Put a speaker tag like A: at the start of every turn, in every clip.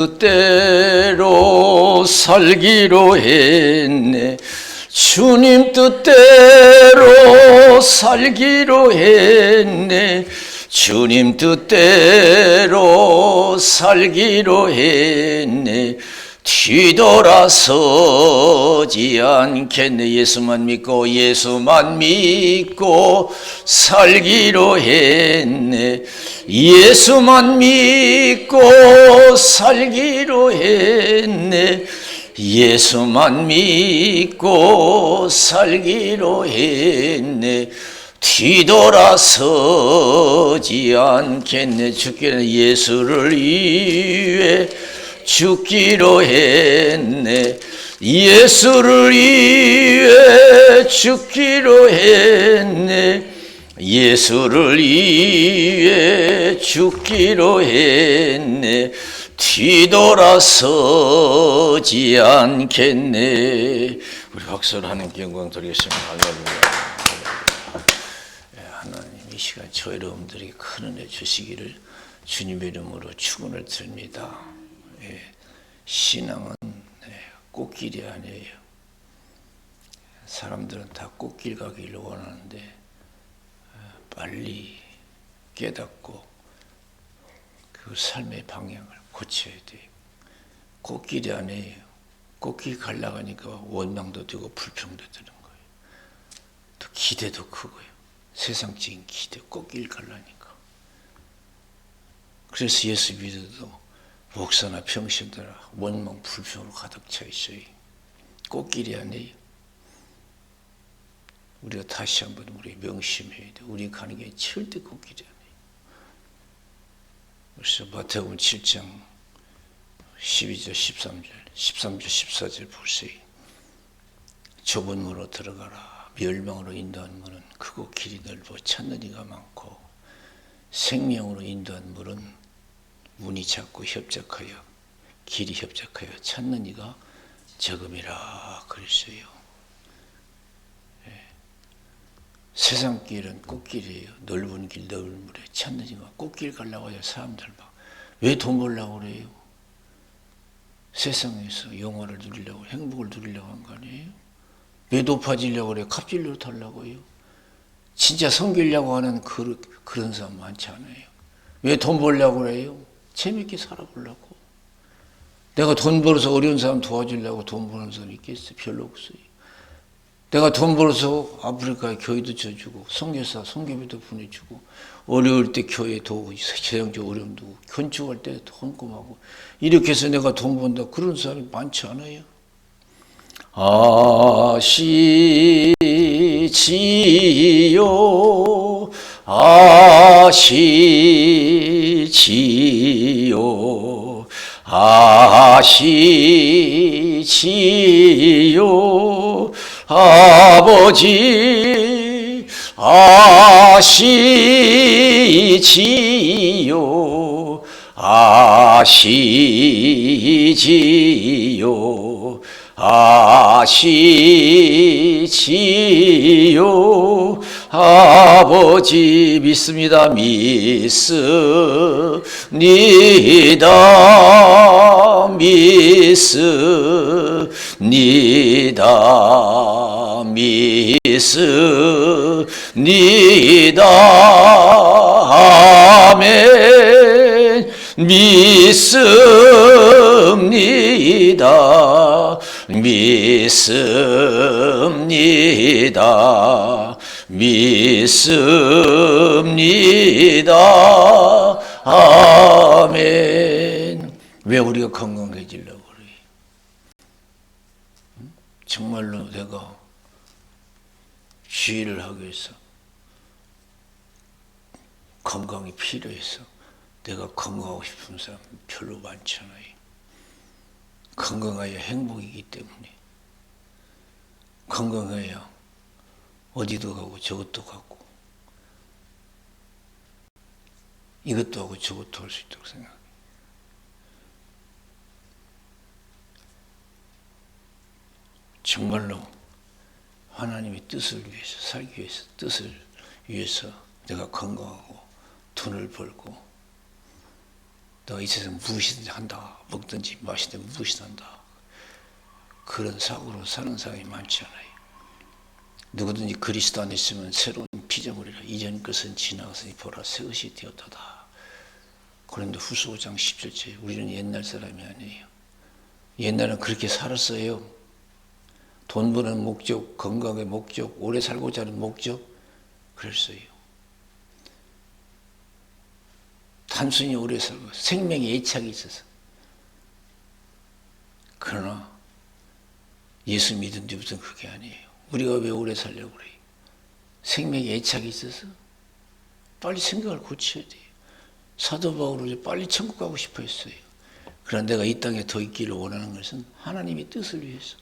A: 뜻대로 살기로 했네. 주님 뜻대로 살기로 했네. 주님 뜻대로 살기로 했네. 뒤돌아서지 않겠네. 예수만 믿고 살기로 했네. 예수만 믿고 살기로 했네. 예수만 믿고 살기로 했네. 뒤돌아서지 않겠네. 예수를 위해 죽기로 했네. 예수를 위해 죽기로 했네. 예수를 위해 죽기로 했네. 뒤돌아서지 않겠네. 우리 박수를 하나님께 영광 드리겠습니다. 할렐루야. 하나님, 이 시간 저 여러분들이 큰 은혜 주시기를 주님의 이름으로 축원을 드립니다. 신앙은 꽃길이 아니에요. 사람들은 다 꽃길 가기를 원하는데 빨리 깨닫고 그 삶의 방향을 고쳐야 돼요. 꽃길이 아니에요. 꽃길 가려고 하니까 원망도 되고 불평도 드는 거예요. 또 기대도 크고요. 세상적인 기대, 꽃길 가려니까. 그래서 예수 믿어도 목사나 평신도나 원망 불평으로 가득 차 있어요. 꽃길이 아니에요. 우리가 다시 한번 우리 명심해야 돼. 우리 가는 게 절대 꽃길이 아니에요. 그래서 마태복음 7장 12절 13절 14절 보세요. 좁은 문으로 들어가라. 멸망으로 인도한 문은 크고 길이 넓어 찾는 이가 많고, 생명으로 인도한 문은 문이 작고 협착하여 길이 협착하여 찾는 이가 적음이라 그랬어요. 세상 길은 꽃길이에요. 넓은 길, 넓은 물에 찾는 이가. 꽃길 가려고 해요. 사람들 막 왜 돈 벌려고 그래요? 세상에서 영화를 누리려고, 행복을 누리려고 한 거 아니에요? 왜 높아지려고 그래요? 갑질로 타려고 해요? 진짜 섬기려고 하는 그런 사람 많지 않아요. 왜 돈 벌려고 그래요? 재밌게 살아보려고. 내가 돈 벌어서 어려운 사람 도와주려고 돈 버는 사람 있겠어요? 별로 없어요. 내가 돈 벌어서 아프리카에 교회도 쳐주고, 선교사, 선교비도 보내주고, 어려울 때 교회 도우고, 재정적 어려움도 건축할 때 헌금하고, 이렇게 해서 내가 돈 번다. 그런 사람이 많지 않아요. 아시지요, 아시지요, 아시지요, 아버지 아시지요, 아시지요, 아시지요. 아버지 믿습니다. 믿습니다. 믿습니다. 믿습니다. 아멘. 믿습니다. 믿습니다. 믿습니다. 아멘. 왜 우리가 건강해지려고 그래? 정말로 내가 주의를 하기 위해서 건강이 필요해서 내가 건강하고 싶은 사람 별로 많지 않아요. 건강해야 행복이기 때문에. 건강해야 어디도 가고 저것도 가고 이것도 하고 저것도 할 수 있다고 생각해요. 정말로 하나님의 뜻을 위해서 살기 위해서, 뜻을 위해서 내가 건강하고 돈을 벌고 너 이 세상 무엇이든지 한다. 먹든지 마시든지 무엇이든 한다. 그런 사고로 사는 사람이 많지 않아요. 누구든지 그리스도 안에 있으면 새로운 피조물이라. 이전 것은 지나갔으니 보라 새 것이 되었도다. 고린도 후서 5장 17절. 우리는 옛날 사람이 아니에요. 옛날은 그렇게 살았어요. 돈 버는 목적, 건강의 목적, 오래 살고자 하는 목적, 그랬어요. 단순히 오래 살고 생명에 애착이 있어서. 그러나 예수 믿은 뒤부터는 그게 아니에요. 우리가 왜 오래 살려고 그래요? 생명에 애착이 있어서 빨리 생각을 고쳐야 돼요. 사도 바울은 빨리 천국 가고 싶어 했어요. 그러나 내가 이 땅에 더 있기를 원하는 것은 하나님의 뜻을 위해서,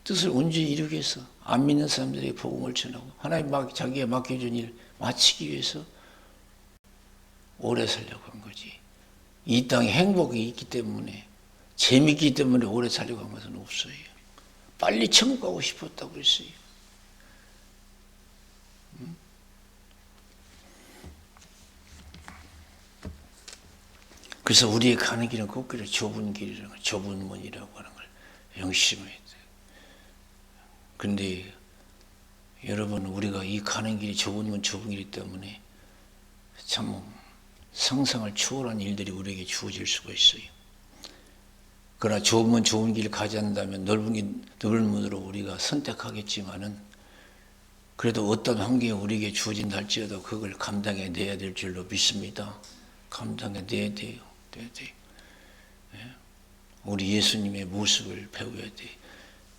A: 뜻을 온전히 이루기 위해서, 안 믿는 사람들에게 복음을 전하고 하나님 자기가 맡겨준 일 마치기 위해서 오래 살려고 한 거지. 이 땅에 행복이 있기 때문에, 재밌기 때문에 오래 살려고 한 것은 없어요. 빨리 천국 가고 싶었다고 그랬어요. 그래서 우리의 가는 길은 걷기를 좁은 길이라고, 좁은 문이라고 하는 걸 명심해야 돼요. 그런데 여러분, 우리가 이 가는 길이 좁은 문, 좁은 길이기 때문에 참 상상을 초월한 일들이 우리에게 주어질 수가 있어요. 그러나 좁은 문, 좁은 길을 가지 않는다면 넓은 문으로 우리가 선택하겠지만은 그래도 어떤 환경이 우리에게 주어진다 할지라도 그걸 감당해내야 될 줄로 믿습니다. 감당해내야 돼요. 우리 예수님의 모습을 배워야 돼.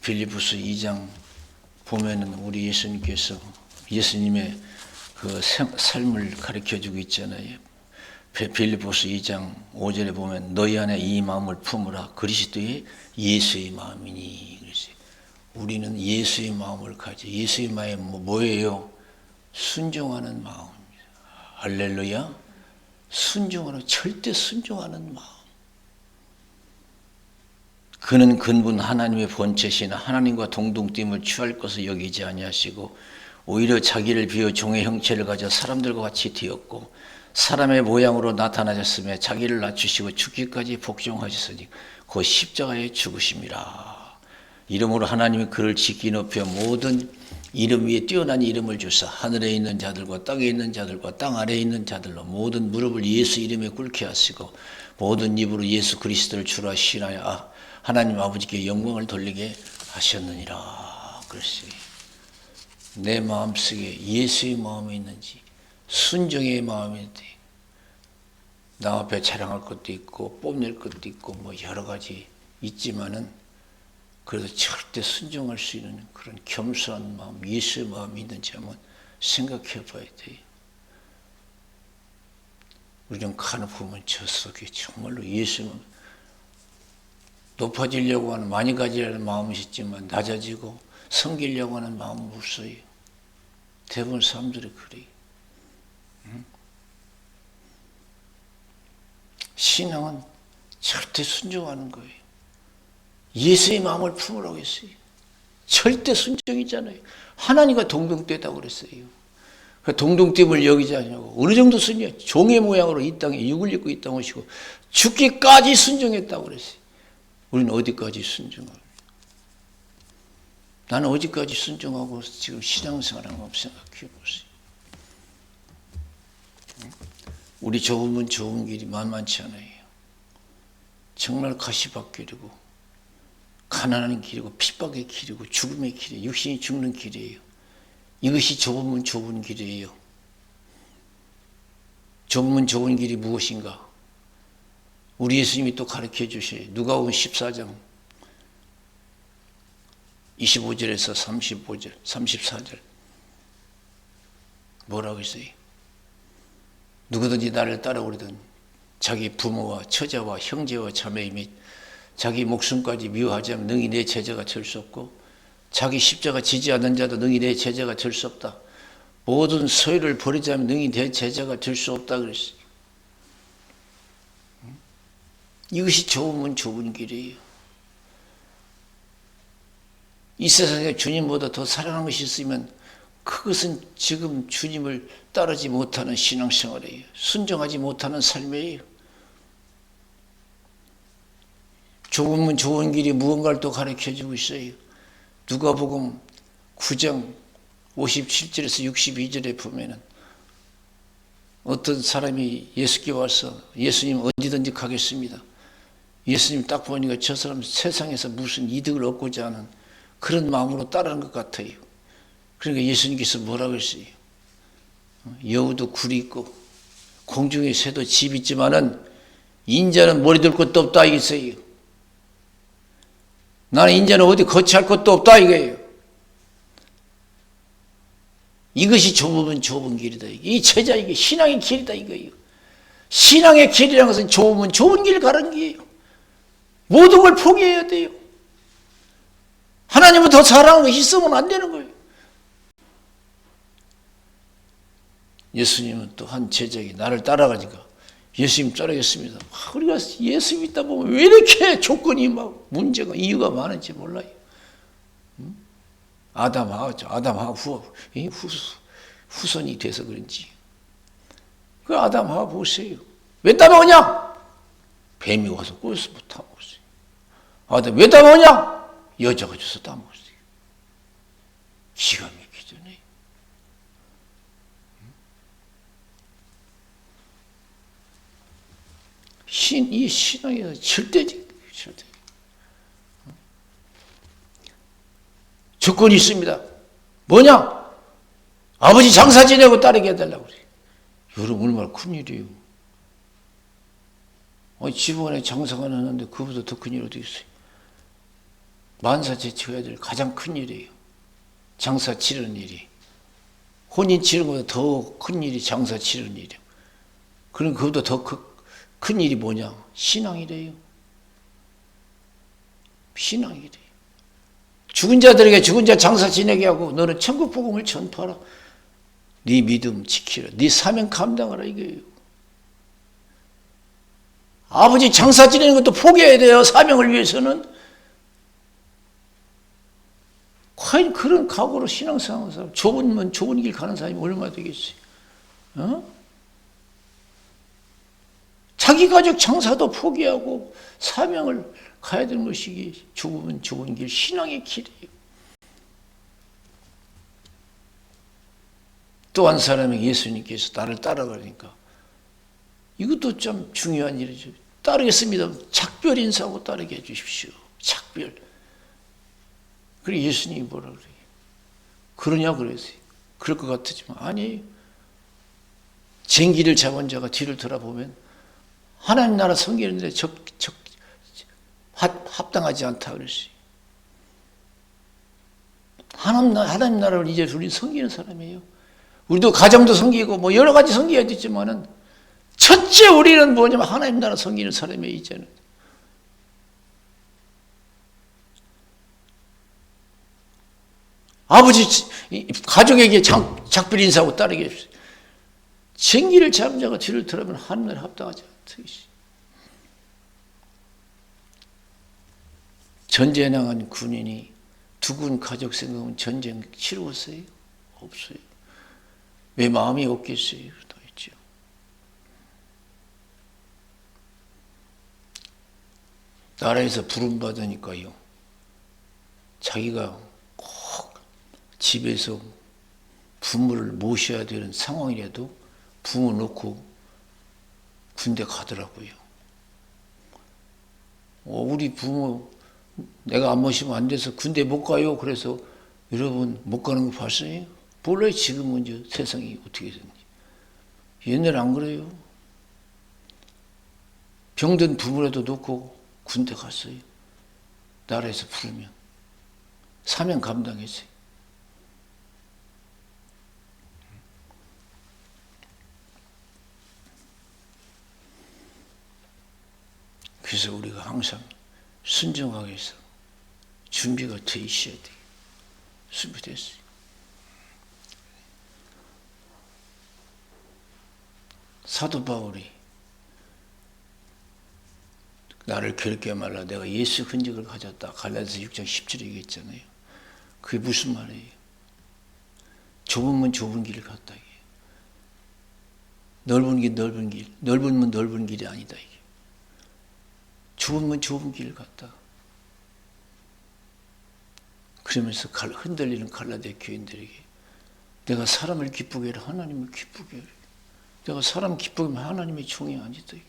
A: 빌립보서 2장 보면은 우리 예수님께서 예수님의 그 삶을 가르쳐주고 있잖아요. 빌립보서 2장 5절에 보면 너희 안에 이 마음을 품으라. 그리스도의 예수의 마음이니. 그랬어요. 우리는 예수의 마음을 가지. 예수의 마음은 뭐예요? 순종하는 마음입니다. 할렐루야. 순종하는, 절대 순종하는 마음. 그는 근본 하나님의 본체시나 하나님과 동등됨을 취할 것을 여기지 아니하시고 오히려 자기를 비워 종의 형체를 가져 사람들과 같이 되었고 사람의 모양으로 나타나셨으며 자기를 낮추시고 죽기까지 복종하셨으니 그 십자가에 죽으심이라. 이름으로 하나님이 그를 지키 높여 모든 이름 위에 뛰어난 이름을 주사 하늘에 있는 자들과 땅에 있는 자들과 땅 아래에 있는 자들로 모든 무릎을 예수 이름에 꿇게 하시고 모든 입으로 예수 그리스도를 주라 신하여 하나님 아버지께 영광을 돌리게 하셨느니라. 그랬어요. 내 마음속에 예수의 마음이 있는지 순종의 마음이 있는지 나 앞에 자랑할 것도 있고 뽐낼 것도 있고 뭐 여러 가지 있지만은 그래도 절대 순종할 수 있는 그런 겸손한 마음, 예수의 마음이 있는지 한번 생각해 봐야 돼요. 우리는 가는 보면 저 속에 정말로 예수의 마음, 높아지려고 하는, 많이 가지려는 마음이 있지만 낮아지고 섬기려고 하는 마음은 없어요. 대부분 사람들이 그래요. 신앙은 절대 순종하는 거예요. 예수의 마음을 품으라고 했어요. 절대 순종이잖아요. 하나님과 동등되다고 그랬어요. 그 동등됨을 여기지 않냐고. 어느 정도 순종, 종의 모양으로 이 땅에 육을 입고 이 땅에 오시고 죽기까지 순종했다고 그랬어요. 우리는 어디까지 순종합니까? 나는 어디까지 순종하고 지금 신앙생활을 한번 생각해 보세요. 우리 좁은 문, 좁은 길이 만만치 않아요. 정말 가시밭길이고 가난한 길이고 핍박의 길이고 죽음의 길이에요. 육신이 죽는 길이에요. 이것이 좁은 문, 좁은 길이에요. 좁은 문, 좁은 길이 무엇인가? 우리 예수님이 또 가르쳐 주셔요. 누가복음 14장 25절에서 35절, 34절 뭐라고 했어요? 누구든지 나를 따라오려든 자기 부모와 처자와 형제와 자매 및 자기 목숨까지 미워하지 않으면 능히 내 제자가 될 수 없고 자기 십자가 지지 않는 자도 능히 내 제자가 될 수 없다. 모든 소유를 버리지 않으면 능히 내 제자가 될 수 없다 그랬어요. 이것이 좁은 문, 좁은 길이에요. 이 세상에 주님보다 더 사랑하는 것이 있으면 그것은 지금 주님을 따르지 못하는 신앙생활이에요. 순종하지 못하는 삶이에요. 좁은 문 좁은 길이 무언가를 또 가르쳐주고 있어요. 누가복음 9장 57절에서 62절에 보면은 어떤 사람이 예수께 와서 예수님 어디든지 가겠습니다. 예수님 딱 보니까 저 사람 세상에서 무슨 이득을 얻고자 하는 그런 마음으로 따르는 것 같아요. 그러니까 예수님께서 뭐라고 했어요? 여우도 굴이 있고 공중의 새도 집 있지만은 인자는 머리 둘 것도 없다 이겠어요. 나는 인자는 어디 거치할 것도 없다 이거예요. 이것이 좁으면 좁은 길이다. 이 제자 이게 신앙의 길이다 이거예요. 신앙의 길이라는 것은 좁으면 좁은 길 가는 길이에요. 모든 걸 포기해야 돼요. 하나님을 더 사랑하는 것이 있으면 안 되는 거예요. 예수님은 또 한 제자에게 나를 따라가니까 예수님 따르겠습니다. 우리가 예수 믿다 보면 왜 이렇게 조건이 막 문제가 이유가 많은지 몰라요. 아담하와 후손이 돼서 그런지. 그 아담하와 보세요. 왜 따먹었냐? 뱀이 와서 꼬여서 못 따먹었어요. 아담 왜 따먹었냐? 여자가 줘서 따먹었어요. 기가 막히잖아요. 이 신앙이 절대. 조건이 있습니다. 뭐냐? 아버지 장사 지내고 따르게 해달라고 그래요. 여러분 얼마나 큰일이에요. 집안에 장사가 나는데 그보다 더 큰일 어디 있어요. 만사제치해야 될 가장 큰 일이에요. 장사 치르는 일이. 혼인 치르는 것보다 더 큰 일이 장사 치르는 일이에요. 그럼 그보다 더 큰 일이 뭐냐? 신앙이래요. 신앙이래요. 죽은 자들에게 죽은 자 장사 지내게 하고 너는 천국 복음을 전파하라. 네 믿음 지키라. 네 사명 감당하라 이거예요. 아버지 장사 지내는 것도 포기해야 돼요. 사명을 위해서는. 과연 그런 각오로 신앙생활하는 사람, 좁은 길 가는 사람이 얼마나 되겠어요? 자기 가족 장사도 포기하고 사명을 가야 되는 것이 좁은 길, 신앙의 길이에요. 또 한 사람이 예수님께서 나를 따라가니까 이것도 참 중요한 일이죠. 따르겠습니다. 작별 인사하고 따르게 해주십시오. 작별. 그리고 예수님이 뭐라 그래요? 그러냐 그랬어요. 그럴 것 같지만 아니에요. 쟁기를 잡은 자가 뒤를 돌아보면 하나님 나라 섬기는데 합당하지 않다 그랬어요. 하나님 나라를 이제 우리 섬기는 사람이에요. 우리도 가정도 섬기고 뭐 여러 가지 섬겨야 되지만은 첫째 우리는 뭐냐면 하나님 나라 섬기는 사람이에요. 이제는. 아버지 가족에게 작별 인사하고 따르게 해주세요. 쟁기를 잡은 자가 뒤를 돌아보면 하나님 나라에 합당하지 않다. 전쟁에 나간 군인이 두 군 가족 생각하면 전쟁 치루었어요? 없어요. 왜 마음이 없겠어요? 또 있죠. 나라에서 부름받으니까요. 자기가 꼭 집에서 부모를 모셔야 되는 상황이라도 부모 놓고 군대 가더라고요. 우리 부모 내가 안 모시면 안 돼서 군대 못 가요. 그래서 여러분 못 가는 거 봤어요? 몰라요. 지금은 이제 세상이 어떻게 됐는지. 옛날에 안 그래요. 병든 부모라도 놓고 군대 갔어요. 나라에서 부르면. 사명 감당했어요. 그래서 우리가 항상 순종하기 위해서 준비가 돼 있어야 돼요. 준비됐어요. 사도 바울이 나를 괴롭게 말라 내가 예수 흔적을 가졌다. 갈라디아서 6장 10절에 얘기했잖아요. 그게 무슨 말이에요? 좁은 문 좁은 길을 갔다. 이게. 넓은 길 넓은 길. 넓은 문 넓은 길이 아니다. 이게. 좁으면 좁은 길 갔다. 그러면서 흔들리는 갈라디아 교인들에게 내가 사람을 기쁘게 해라 하나님을 기쁘게 해라. 내가 사람 기쁘게 하면 하나님의 종이 아니다. 이게.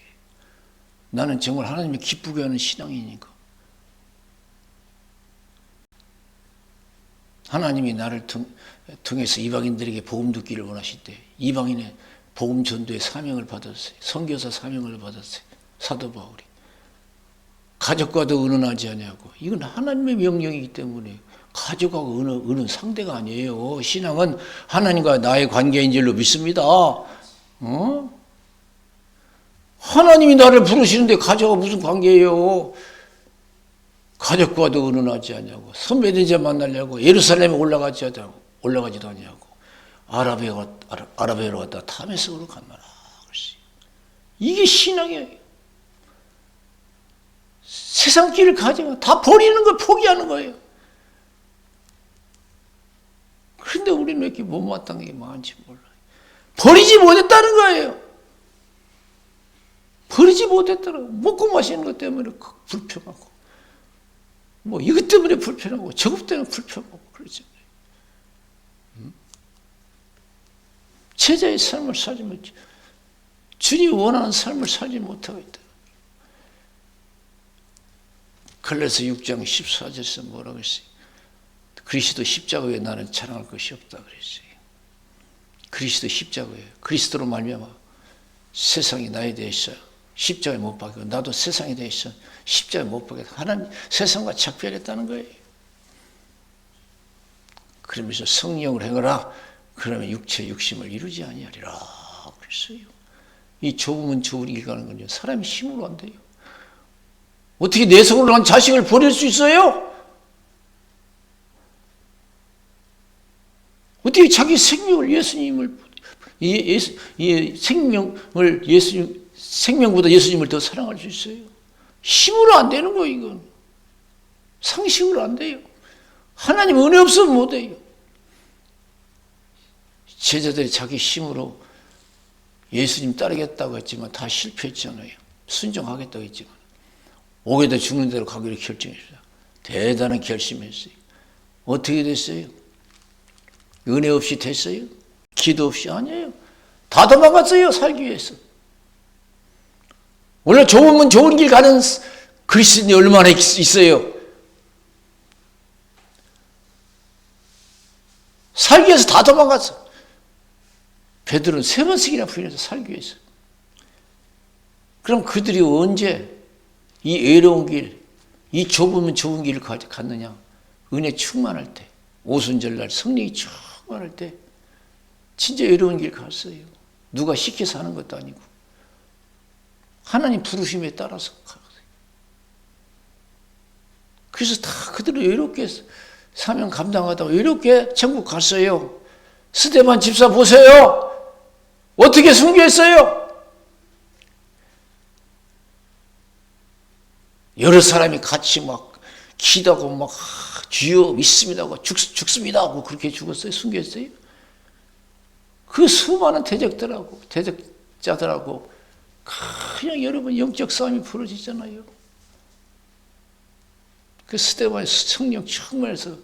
A: 나는 정말 하나님을 기쁘게 하는 신앙이니까. 하나님이 나를 통해서 이방인들에게 복음 듣기를 원하실 때 이방인의 복음 전도의 사명을 받았어요. 선교사 사명을 받았어요. 사도 바울이. 가족과도 의논하지 않냐고. 이건 하나님의 명령이기 때문에 가족하고 의논 상대가 아니에요. 신앙은 하나님과 나의 관계인 줄로 믿습니다. 하나님이 나를 부르시는데 가족과 무슨 관계예요? 가족과도 의논하지 않냐고. 선배된 자 만나려고 예루살렘에 올라가지도 않냐고. 아라비아로 갔다 다메섹으로 갔나라. 이게 신앙이에요. 세상 길을 가지고 다 버리는 걸 포기하는 거예요. 그런데 우리는 왜 이렇게 못마땅한 게 많은지 몰라요. 버리지 못했다는 거예요. 버리지 못했더라고. 먹고 마시는 것 때문에 불평하고, 뭐 이것 때문에 불평하고, 저것 때문에 불평하고 그러잖아요. 제자의 삶을 살지 못해. 주님이 원하는 삶을 살지 못하고 있다. 갈라디아서 6장 14절에서 뭐라고 했어요? 그리스도 십자가 외에 나는 자랑할 것이 없다 그랬어요. 그리스도 십자가 외에. 그리스도로 말미암아 세상이 나에 대해서 십자가에 못 박히고 나도 세상에 대해서 십자가에 못 박히고 하나님 세상과 작별했다는 거예요. 그러면서 성령을 행하라. 그러면 육체 육심을 이루지 아니하리라 그랬어요. 이 좁으면 좁은 길 가는 건요. 사람이 힘으로 안 돼요. 어떻게 내성으로 난 자식을 버릴 수 있어요? 어떻게 자기 생명을 생명보다 예수님을 더 사랑할 수 있어요? 힘으로 안 되는 거예요, 이건. 상식으로 안 돼요. 하나님 은혜 없으면 못 해요. 제자들이 자기 힘으로 예수님 따르겠다고 했지만 다 실패했잖아요. 순종하겠다고 했지만. 옥에다 죽는 대로 가기로 결정했어요. 대단한 결심했어요. 어떻게 됐어요? 은혜 없이 됐어요? 기도 없이? 아니에요. 다 도망갔어요, 살기 위해서. 원래 좁으면 좋은 길 가는 그리스도인이 얼마나 있어요? 살기 위해서 다 도망갔어. 베드로는 3번씩이나 부인해서 살기 위해서. 그럼 그들이 언제 이 외로운 길, 이 좁으면 좁은 길을 갔느냐? 은혜 충만할 때, 오순절날 성령이 충만할 때 진짜 외로운 길 갔어요. 누가 시켜서 하는 것도 아니고 하나님 부르심에 따라서 갔어요. 그래서 다 그들은 외롭게 사명 감당하다가 외롭게 천국 갔어요. 스데반 집사 보세요. 어떻게 순교했어요? 여러 사람이 같이 막 기도하고 막 주여 믿습니다 하고 죽습니다 하고 그렇게 죽었어요? 순교했어요? 그 수많은 대적자들하고 그냥 여러분 영적 싸움이 벌어지잖아요. 그 스데반의 성령 충만해서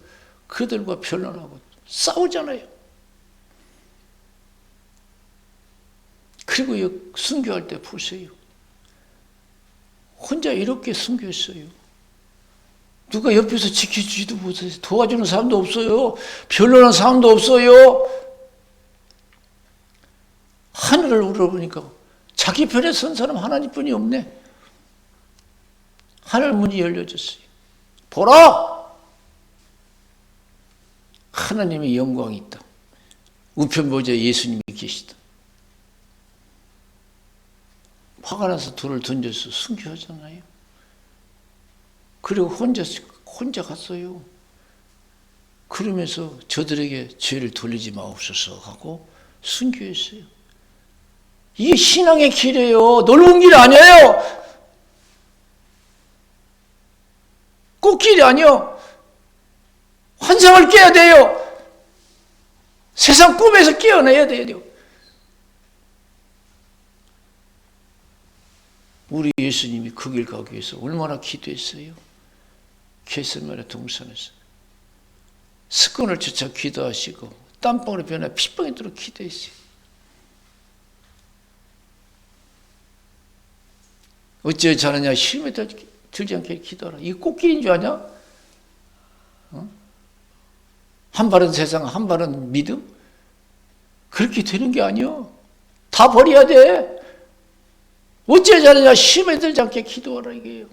A: 그들과 변론하고 싸우잖아요. 그리고 순교할 때 보세요. 혼자 이렇게 순교했어요. 누가 옆에서 지켜주지도 못해요. 도와주는 사람도 없어요. 변론하는 사람도 없어요. 하늘을 우러보니까 자기 편에 선 사람 하나님뿐이 없네. 하늘 문이 열려졌어요. 보라! 하나님의 영광이 있다. 우편 보좌에 예수님이 계시다. 화가 나서 돌을 던져서 순교하잖아요. 그리고 혼자 갔어요. 그러면서 저들에게 죄를 돌리지 마옵소서 하고 순교했어요. 이게 신앙의 길이에요. 넓은 길 아니에요. 꽃길이 아니요. 환상을 깨야 돼요. 세상 꿈에서 깨어내야 돼요. 우리 예수님이 그 길 가기 위해서 얼마나 기도했어요. 겟세마네 동산에서 습관을 쫓아 기도하시고 땀방울이 변해 핏방이 들어 기도했어요. 어찌 잘하냐? 힘에 들지 않게 기도하라. 이게 꽃길인 줄 아냐? 한 발은 세상, 한 발은 믿음? 그렇게 되는 게 아니야. 다 버려야 돼. 어찌 잘하냐? 힘에 들지 않게 기도하라 이게요.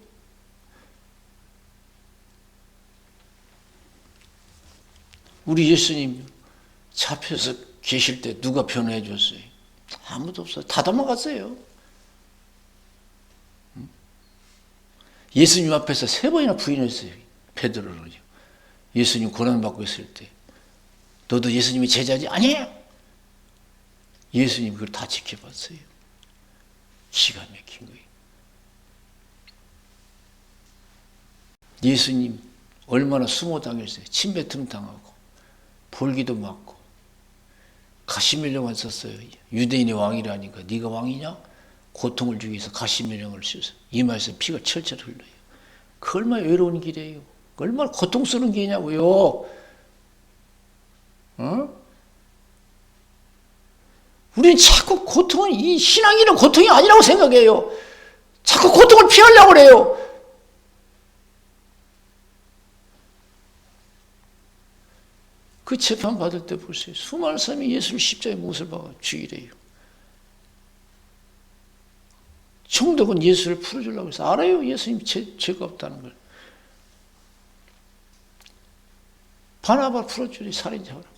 A: 우리 예수님 잡혀서 계실 때 누가 변호해 줬어요? 아무도 없어요. 다 도망갔어요. 예수님 앞에서 3번이나 부인했어요. 베드로는요. 예수님 고난받고 있을 때 너도 예수님의 제자지? 아니에요. 예수님 그걸 다 지켜봤어요. 기가 막힌 거예요. 예수님 얼마나 수모당했어요. 침뱉음 당하고 볼기도 맞고 가시면령을 썼어요. 유대인의 왕이라니까 네가 왕이냐? 고통을 주기 위해서 가시면령을 써서 이마에서 피가 철철 흘러요. 그 얼마나 외로운 길이에요. 얼마나 고통스러운 길이냐고요. 우리는 자꾸 고통은 이 신앙이는 고통이 아니라고 생각해요. 자꾸 고통을 피하려고 그래요. 그 재판 받을 때 보세요. 수많은 사람이 예수를 십자가에 못을 박아 죽이래요. 총독은 예수를 풀어주려고 해서 알아요. 예수님 죄가 없다는 걸. 바나바 풀어주니 살인자라고.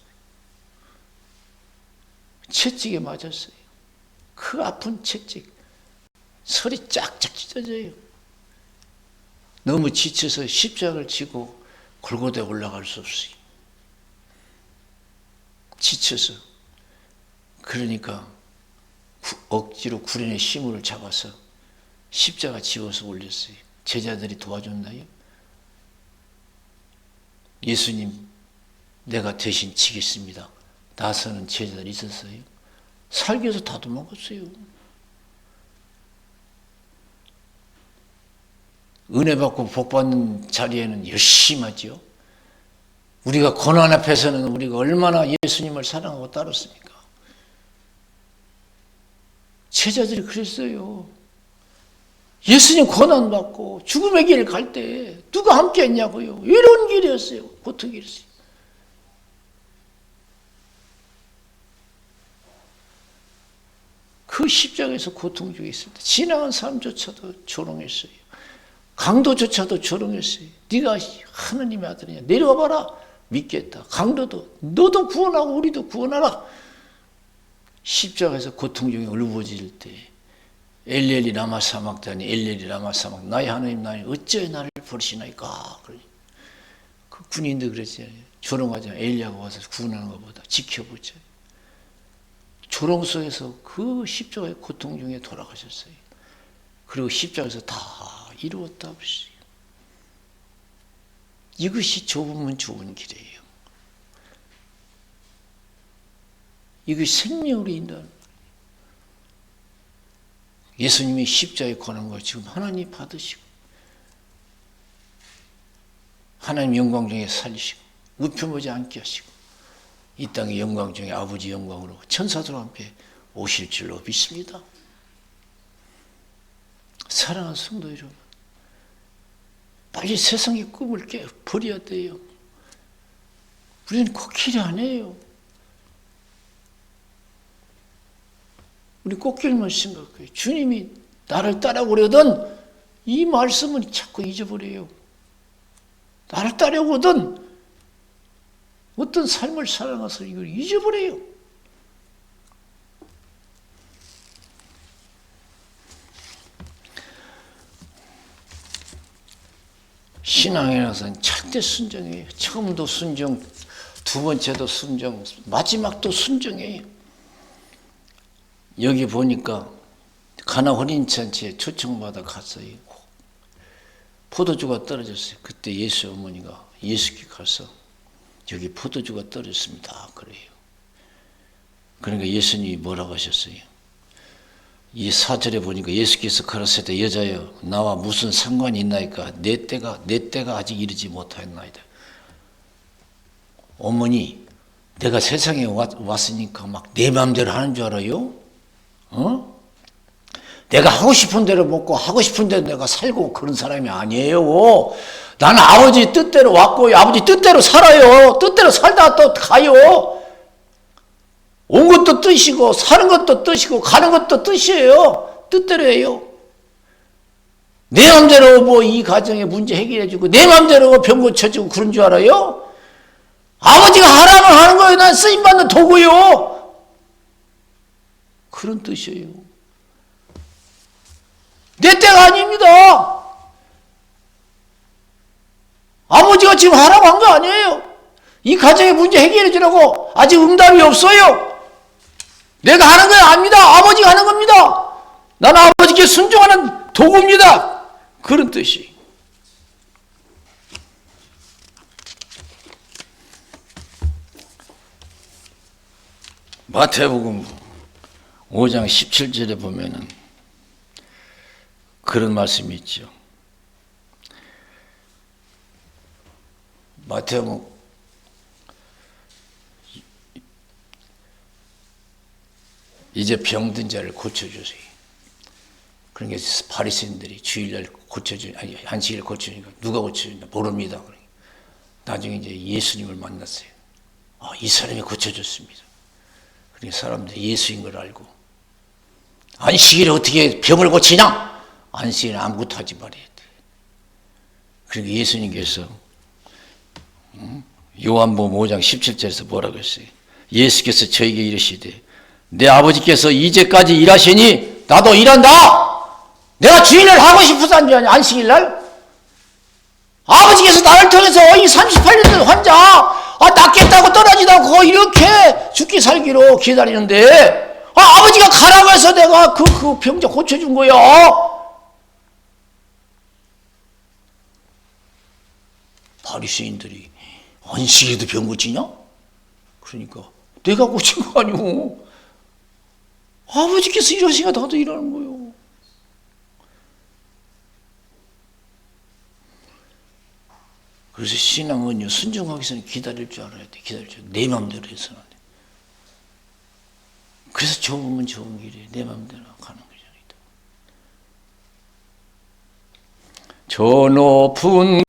A: 채찍에 맞았어요. 그 아픈 채찍. 설이 쫙쫙 찢어져요. 너무 지쳐서 십자가를 지고 골고다에 올라갈 수 없어요. 지쳐서. 그러니까 억지로 구련의 시물을 잡아서 십자가 집어서 올렸어요. 제자들이 도와줬나요? 예수님, 내가 대신 지겠습니다. 나서는 제자들이 있었어요. 살기 위해서 다 도망갔어요. 은혜 받고 복 받는 자리에는 열심히 하죠. 우리가 고난 앞에서는 우리가 얼마나 예수님을 사랑하고 따랐습니까? 제자들이 그랬어요. 예수님 고난 받고 죽음의 길을 갈 때 누가 함께 했냐고요. 이런 길이었어요. 고통 길이었어요. 그 십자가에서 고통 중에 있을 때 지나간 사람조차도 조롱했어요. 강도조차도 조롱했어요. 네가 하나님의 아들이냐. 내려와 봐라. 믿겠다. 강도도 너도 구원하고 우리도 구원하라. 십자가에서 고통 중에 울부짖을 때 엘리엘리 라마 사막다니 엘리엘리 라마 사막 나의 하나님 나의 어찌 나를 버리시나이까. 그 군인도 그랬어요. 조롱하지 않아. 엘리야가 와서 구원하는 것보다 지켜보자. 조롱 속에서 그 십자가의 고통 중에 돌아가셨어요. 그리고 십자가에서 다 이루었다 그랬어요. 이것이 좁으면 좁은 길이에요. 이것이 생명으로 인도하는 거예요. 예수님이 십자가에 권한 걸 지금 하나님 받으시고 하나님 영광 중에 살리시고 우편보지 않게 하시고 이 땅의 영광 중에 아버지 영광으로 천사들 함께 오실 줄로 믿습니다. 사랑하는 성도 여러분, 빨리 세상의 꿈을 버려야 돼요. 우리는 꽃길이 아니에요. 우리 꽃길만 생각해요. 주님이 나를 따라오려던 이 말씀은 자꾸 잊어버려요. 나를 따라오거든 어떤 삶을 살아가서 이걸 잊어버려요. 신앙에서는 절대 순종이에요. 처음도 순종, 두 번째도 순종, 마지막도 순종이에요. 여기 보니까 가나 혼인잔치에 초청받아 갔어요. 포도주가 떨어졌어요. 그때 예수 어머니가 예수께 가서 여기 포도주가 떨어졌습니다. 그래요. 그러니까 예수님이 뭐라고 하셨어요? 이 4절에 보니까 예수께서 가라사대 여자여 나와 무슨 상관이 있나이까 내 때가 아직 이르지 못하였나이다. 어머니 내가 세상에 왔으니까 막 내 마음대로 하는 줄 알아요? 내가 하고 싶은 대로 먹고 하고 싶은 대로 내가 살고 그런 사람이 아니에요. 나는 아버지 뜻대로 왔고 아버지 뜻대로 살아요. 뜻대로 살다가 또 가요. 온 것도 뜻이고 사는 것도 뜻이고 가는 것도 뜻이에요. 뜻대로 해요. 내 마음대로 뭐 이 가정의 문제 해결해주고 내 마음대로 병 고쳐주고 그런 줄 알아요? 아버지가 하라면 하는 거예요. 난 쓰임받는 도구요. 그런 뜻이에요. 내 때가 아닙니다. 아버지가 지금 하라고 한 거 아니에요. 이 가정의 문제 해결해 주라고 아직 응답이 없어요. 내가 하는 건 아닙니다. 아버지가 하는 겁니다. 나는 아버지께 순종하는 도구입니다. 그런 뜻이. 마태복음 5장 17절에 보면은 그런 말씀이 있죠. 마태복음 이제 병든 자를 고쳐주세요. 그러니까 바리새인들이 주일날 안식일 고쳐주니까 누가 고쳐주냐 모릅니다. 나중에 이제 예수님을 만났어요. 이 사람이 고쳐줬습니다. 그러니까 사람들이 예수인 걸 알고 안식일에 어떻게 병을 고치냐? 안식일에 아무것도 하지 말아야 돼. 그러니까 예수님께서 요한복음 5장 17절에서 뭐라고 했어요? 예수께서 저에게 이르시되 내 아버지께서 이제까지 일하시니 나도 일한다. 내가 주인을 하고 싶어서 한 줄 아냐? 안식일날 아버지께서 나를 통해서 이 38년 환자 낫겠다고 떠나지도 않고 이렇게 죽기 살기로 기다리는데 아버지가 가라고 해서 내가 그 병자 고쳐준 거야. 바리새인들이 안식일에도 병 고치냐? 그러니까 내가 고친 거 아니오. 아버지께서 일하시니까 나도 일하는 거예요. 그래서 신앙은요, 순종하기 전에 기다릴 줄 알아야 돼. 기다릴 줄. 내 마음대로 해서는 안 돼. 그래서 좋으면 좋은 길이에요. 내 마음대로 가는 거잖아요. 저 높은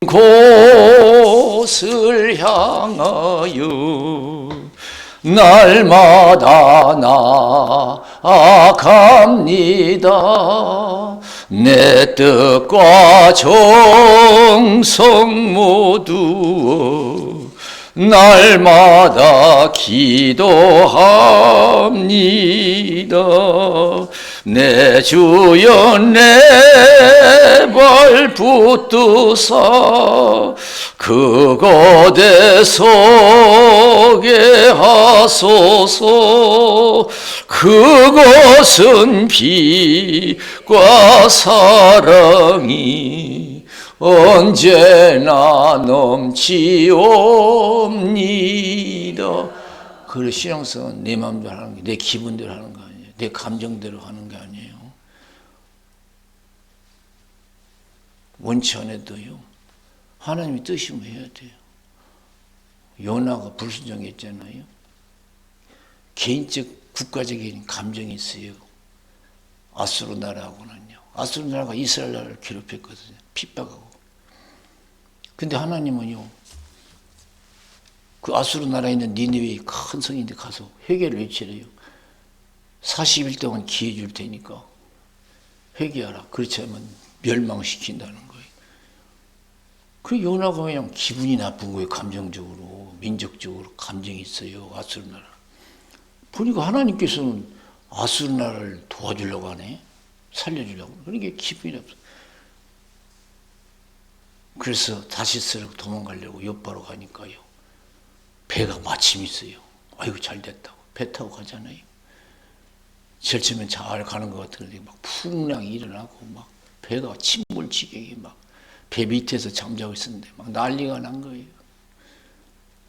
A: 곳을 향하여 날마다 나아갑니다. 내 뜻과 정성 모두 날마다 기도합니다. 내 주여 내 발 붙드사 그곳에 서게 하소서. 그곳은 빛과 사랑이 언제나 넘치옵니다. 그래, 신앙성은 내 마음대로 하는 게, 내 기분대로 하는 거 아니에요. 내 감정대로 하는 게 아니에요. 원치 않아도요, 하나님이 뜻이면 해야 돼요. 요나가 불순종했잖아요. 개인적 국가적인 감정이 있어요. 아수르 나라하고는요. 아수르 나라가 이스라엘 나라를 괴롭혔거든요. 핍박하고. 근데 하나님은요, 그 아수르 나라에 있는 니느웨의 큰 성인데 가서 회개를 외치래요. 40일 동안 기회 줄 테니까 회개하라. 그렇지 않으면 멸망시킨다는 거예요. 그 요나가 그냥 기분이 나쁜 거예요. 감정적으로, 민족적으로 감정이 있어요. 아수르 나라. 보니까 하나님께서는 아수르 나라를 도와주려고 하네. 살려주려고. 그러니까 기분이 나쁘. 그래서 다시스로 도망가려고 욥바로 가니까요. 배가 마침 있어요. 아이고 잘 됐다고. 배 타고 가잖아요. 절치면 잘 가는 것 같은데 막 풍랑이 일어나고 막 배가 침몰 지경이 막 배 밑에서 잠자고 있었는데 막 난리가 난 거예요.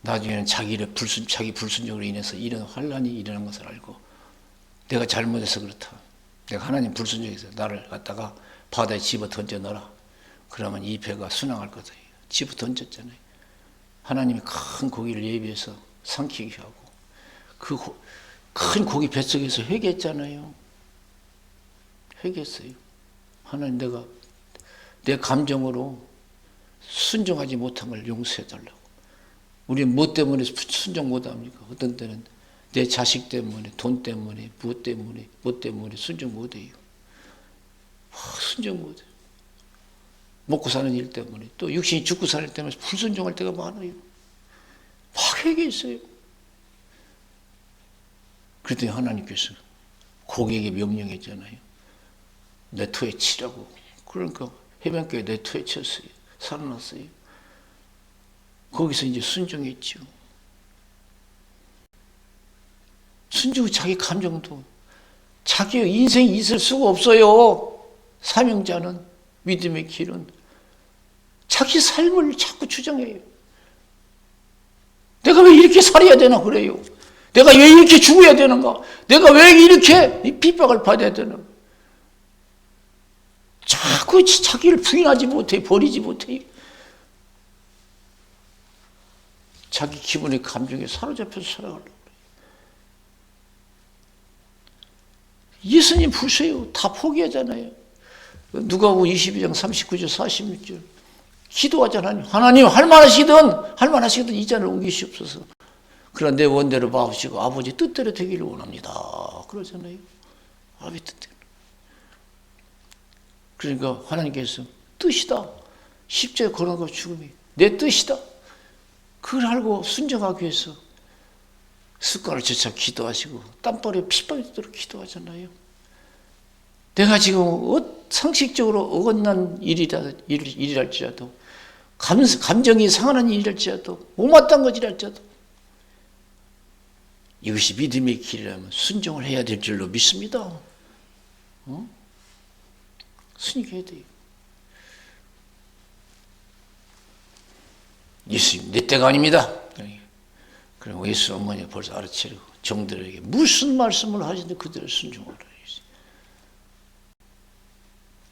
A: 나중에는 자기 불순종으로 인해서 이런 환란이 일어난 것을 알고 내가 잘못해서 그렇다. 내가 하나님 불순종해서 나를 갖다가 바다에 집어 던져 넣어라. 그러면 이 배가 순항할 거다. 집어 던졌잖아요. 하나님이 큰 고기를 예비해서 삼키게 하고 그 큰 고기 뱃속에서 회개했잖아요. 회개했어요. 하나님 내가 내 감정으로 순종하지 못한 걸 용서해달라고. 우리는 뭐 때문에 순종 못합니까? 어떤 때는 내 자식 때문에, 돈 때문에, 무엇 때문에, 뭐 때문에 순종 못해요. 순종 못해요. 먹고 사는 일 때문에, 또 육신이 죽고 사는 일 때문에 불순종할 때가 많아요. 막 회개했어요. 그랬더니 하나님께서 고객에게 명령했잖아요. 내 토에 치라고. 그러니까 해변가에 내 토에 쳤어요. 살아났어요. 거기서 이제 순종했죠. 순종은 자기 감정도, 자기 인생이 있을 수가 없어요. 사명자는, 믿음의 길은 자기 삶을 자꾸 주장해요. 내가 왜 이렇게 살아야 되나 그래요. 내가 왜 이렇게 죽어야 되는가? 내가 왜 이렇게 핍박을 받아야 되는가? 자꾸 자기를 부인하지 못해요. 버리지 못해요. 자기 기분의 감정에 사로잡혀서 살아가려고 그래요. 예수님 보세요. 다 포기하잖아요. 누가복음 22장 39절 46절 기도하잖아요. 하나님 할만하시든 이 잔을 옮기시옵소서. 그러나 내 원대로 마옵시고 아버지 뜻대로 되기를 원합니다. 그러잖아요. 아버지 뜻대로. 그러니까 하나님께서 뜻이다. 십자가에 걸어가 죽음이 내 뜻이다. 그걸 알고 순종하기 위해서 습관을 재차 기도하시고 땀벌에 핏방이 되도록 기도하잖아요. 내가 지금 상식적으로 어긋난 일이랄지라도 감정이 상하는 일이랄지라도 못마땅한 것이랄지라도 이것이 믿음의 길이라면 순종을 해야 될 줄로 믿습니다. 순종해야 돼요. 예수님 내 때가 아닙니다. 그리고 예수 어머니가 벌써 알아채고 종들에게 무슨 말씀을 하시는데 그대로 순종하라.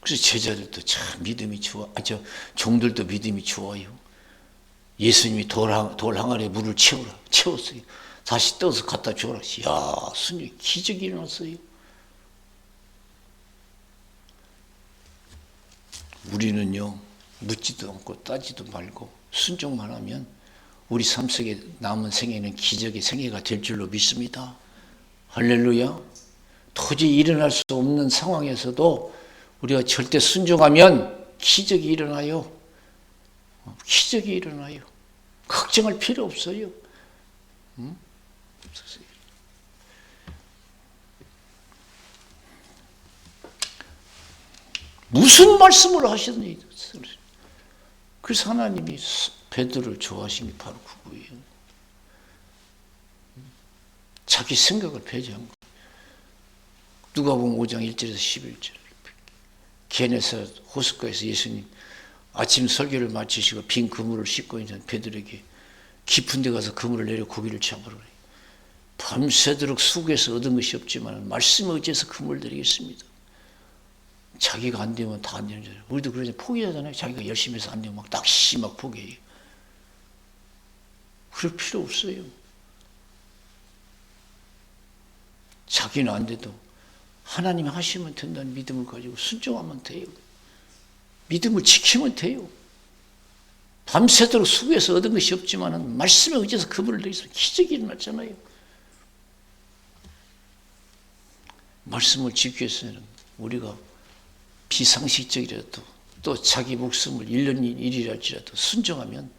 A: 그래서 제자들도 참 믿음이 좋아. 종들도 믿음이 좋아요. 예수님이 돌 항아리에 물을 채웠어요. 다시 떠서 갖다 줘라. 야, 순종 기적이 일어났어요. 우리는요, 묻지도 않고 따지도 말고 순종만 하면 우리 삶 속에 남은 생애는 기적의 생애가 될 줄로 믿습니다. 할렐루야. 도저히 일어날 수 없는 상황에서도 우리가 절대 순종하면 기적이 일어나요. 기적이 일어나요. 걱정할 필요 없어요. 무슨 말씀을 하시든지. 그래서 하나님이 베드로를 좋아하신 게 바로 그거예요. 자기 생각을 배제한 거예요. 누가복음 5장 1절에서 11절. 게네사렛 호숫가에서 예수님 아침 설교를 마치시고 빈 그물을 씻고 있는 베드로에게 깊은 데 가서 그물을 내려 고기를 잡으라. 밤새도록 수고해서 얻은 것이 없지만 말씀에 의지해서 그물을 내리겠습니다. 자기가 안 되면 다 안 되는 줄 알아요. 우리도 그러잖아요. 포기하잖아요. 자기가 열심히 해서 안 되면 막 낚시 막 포기해요. 그럴 필요 없어요. 자기는 안 돼도 하나님이 하시면 된다는 믿음을 가지고 순종하면 돼요. 믿음을 지키면 돼요. 밤새도록 수고해서 얻은 것이 없지만 말씀에 의지해서 그물을 내리서 기적이 일어났잖아요. 말씀을 지키기 위해서는 우리가 비상식적이라도 또 자기 목숨을 잃는 일이랄지라도 순종하면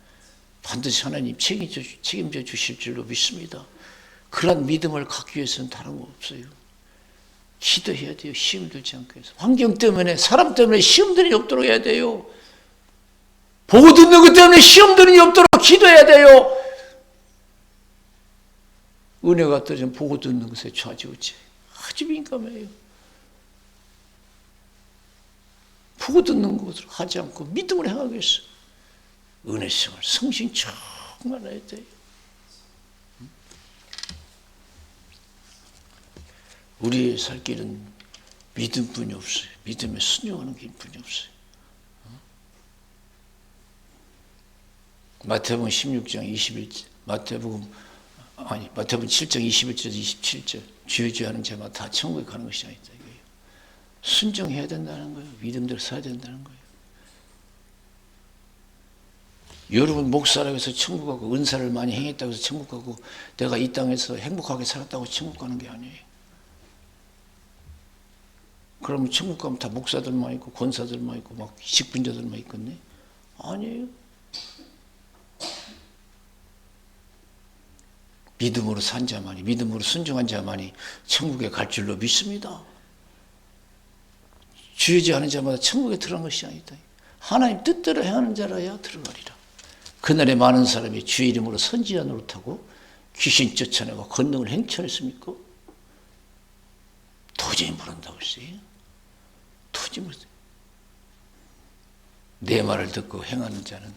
A: 반드시 하나님 책임져 주실 줄로 믿습니다. 그런 믿음을 갖기 위해서는 다른 거 없어요. 기도해야 돼요. 시험 들지 않게 해서. 환경 때문에 사람 때문에 시험 드는 일이 없도록 해야 돼요. 보고 듣는 것 때문에 시험 드는 일이 없도록 기도해야 돼요. 은혜가 떨어지면 보고 듣는 것에 좌지우지. 아주 민감해요. 보고 듣는 것을 하지 않고 믿음으로 행하겠어. 은혜성을 성신 충만해야 돼요. 우리의 살 길은 믿음뿐이 없어요. 믿음에 순종하는 것뿐이 없어요. 마태복음 16장 21절, 마태복음 7장 21절 27절 주여주여 자마다 다 천국에 가는 것이 아니다 이거예요. 순종해야 된다는 거예요. 믿음대로 살아야 된다는 거예요. 여러분 목사라고 해서 천국 가고 은사를 많이 행했다고 해서 천국 가고 내가 이 땅에서 행복하게 살았다고 천국 가는 게 아니에요. 그러면 천국 가면 다 목사들만 있고 권사들만 있고 막 직분자들만 있겠네? 아니에요. 믿음으로 산 자만이, 믿음으로 순종한 자만이 천국에 갈 줄로 믿습니다. 주의지하는 자마다 천국에 들어간 것이 아니다. 하나님 뜻대로 행하는 자라야 들어가리라. 그날에 많은 사람이 주의 이름으로 선지자 노릇하고 귀신 쫓아내고 권능을 행천했습니까? 도저히 모른다고 했어요. 도저히 모른다. 내 말을 듣고 행하는 자는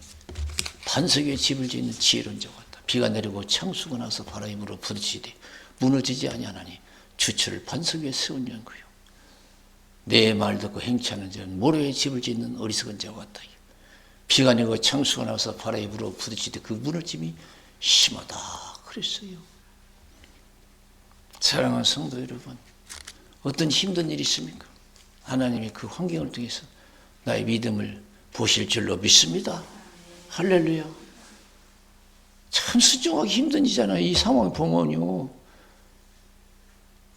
A: 반석 위에 집을 짓는 지혜로운 자와 같다. 비가 내리고 창수가 나서 바람이 불어 부딪히되 무너지지 아니하나니 주처를 반석 위에 세운 연구요. 내 말 듣고 행치 않는 자는 모래에 집을 짓는 어리석은 자와 같다. 비가 내리고 창수가 나서 바람이 불어 부딪히되 그 무너짐이 심하다 그랬어요. 사랑하는 성도 여러분, 어떤 힘든 일이 있습니까? 하나님이 그 환경을 통해서 나의 믿음을 보실 줄로 믿습니다. 할렐루야. 참 순종하기 힘든 일이잖아요. 이 상황 보면요.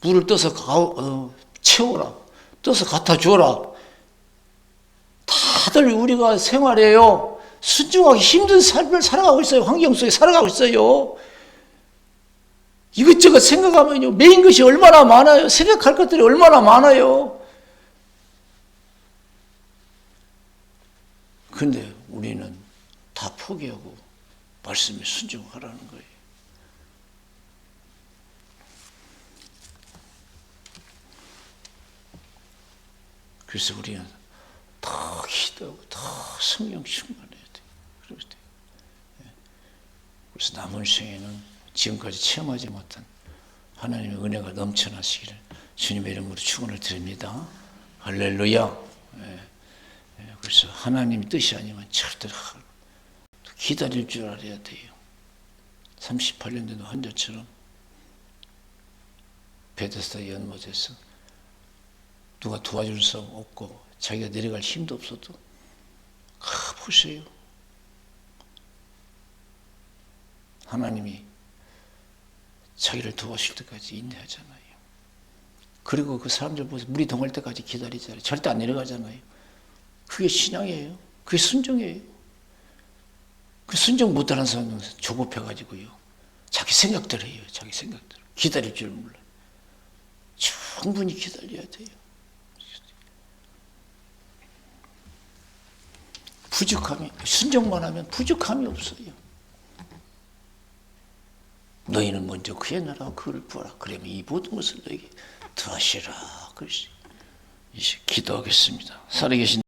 A: 물을 떠서 채워라. 떠서 갖다 줘라. 다들 우리가 생활해요. 순종하기 힘든 삶을 살아가고 있어요. 환경 속에 살아가고 있어요. 이것저것 생각하면요. 메인 것이 얼마나 많아요. 생각할 것들이 얼마나 많아요. 근데 우리는 다 포기하고 말씀에 순종하라는 거예요. 그래서 우리는 더 기도하고 더 성령 충만해야 돼요. 그래서 남은 생에는 지금까지 체험하지 못한 하나님의 은혜가 넘쳐나시기를 주님의 이름으로 축원을 드립니다. 할렐루야. 그래서 하나님의 뜻이 아니면 절대로 기다릴 줄 알아야 돼요. 38년 된 환자처럼 베데스다 연못에서 누가 도와줄 사람 없고 자기가 내려갈 힘도 없어도 보세요. 하나님이 자기를 도와줄 때까지 인내하잖아요. 그리고 그 사람들 보면서 물이 동할 때까지 기다리잖아요. 절대 안 내려가잖아요. 그게 신앙이에요. 그게 순종이에요. 그 순종 못하는 사람은 조급해가지고요. 자기 생각대로 해요. 자기 생각대로. 기다릴 줄 몰라요. 충분히 기다려야 돼요. 순종만 하면 부족함이 없어요. 너희는 먼저 그의 나라와 그를 구하라. 그러면 이 모든 것을 너에게 더하시라. 그러시. 이제 기도하겠습니다. 살아계신